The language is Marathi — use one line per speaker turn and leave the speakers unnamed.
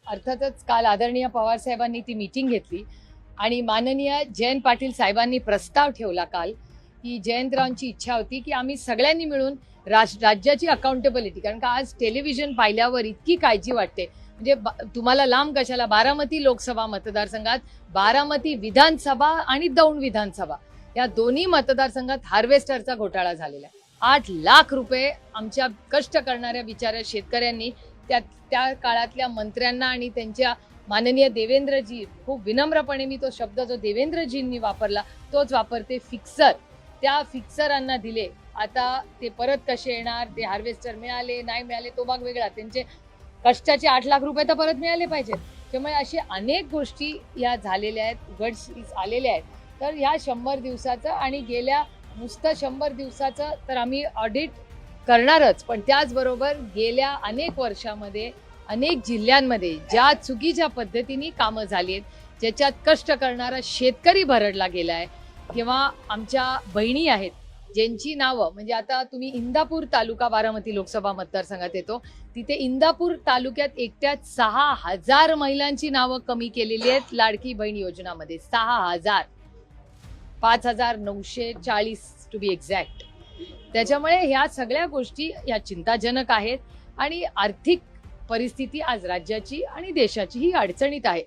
अर्थातच काल आदरणीय पवार साहेबांनी ती मीटिंग घेतली आणि माननीय जयंत पाटील साहेबांनी प्रस्ताव ठेवला काल की जयंतरावांची इच्छा होती की आम्ही सगळ्यांनी मिळून राज्याची अकाउंटेबिलिटी, कारण का आज टेलिव्हिजन पाहिल्यावर इतकी काळजी वाटते. म्हणजे तुम्हाला लांब कशाला, बारामती लोकसभा मतदारसंघात, बारामती विधानसभा आणि दौंड विधानसभा या दोन्ही मतदारसंघात हार्वेस्टरचा घोटाळा झालेला आहे. 8 लाख रुपये आमच्या कष्ट करणाऱ्या बिचाऱ्या शेतकऱ्यांनी त्या काळातल्या मंत्र्यांना आणि त्यांच्या माननीय देवेंद्रजी, खूप विनम्रपणे मी तो शब्द जो देवेंद्रजींनी वापरला तोच वापरते, फिक्सर, त्या फिक्सरांना दिले. आता ते परत कसे येणार, ते हार्वेस्टर मिळाले नाही मिळाले तो भाग वेगळा, त्यांचे कष्टाचे 8 लाख रुपये तर परत मिळाले पाहिजेत. त्यामुळे असे अनेक गोष्टी या झालेल्या आहेत, उघडकीस आलेल्या आहेत. तर ह्या 100 दिवसाचं आणि गेल्या नुसतं 100 दिवसाचं तर आम्ही ऑडिट करणारच, पण त्याचबरोबर गेल्या अनेक वर्षामध्ये अनेक जिल्ह्यांमध्ये ज्या चुकीच्या पद्धतीने कामं झाली आहेत, ज्याच्यात कष्ट करणारा शेतकरी भरडला गेला आहे, किंवा आमच्या बहिणी आहेत ज्यांची नावं, म्हणजे आता तुम्ही इंदापूर तालुका बारामती लोकसभा मतदारसंघात येतो, तिथे इंदापूर तालुक्यात एकट्यात 6000 महिलांची नावं कमी केलेली आहेत लाडकी बहीण योजनामध्ये. 6000, 5940 टू बी एक्झॅक्ट. त्याच्यामुळे ह्या सगळ्या गोष्टी या चिंताजनक आहेत आणि आर्थिक परिस्थिती आज राज्याची आणि देशाची ही अडचणीत आहे.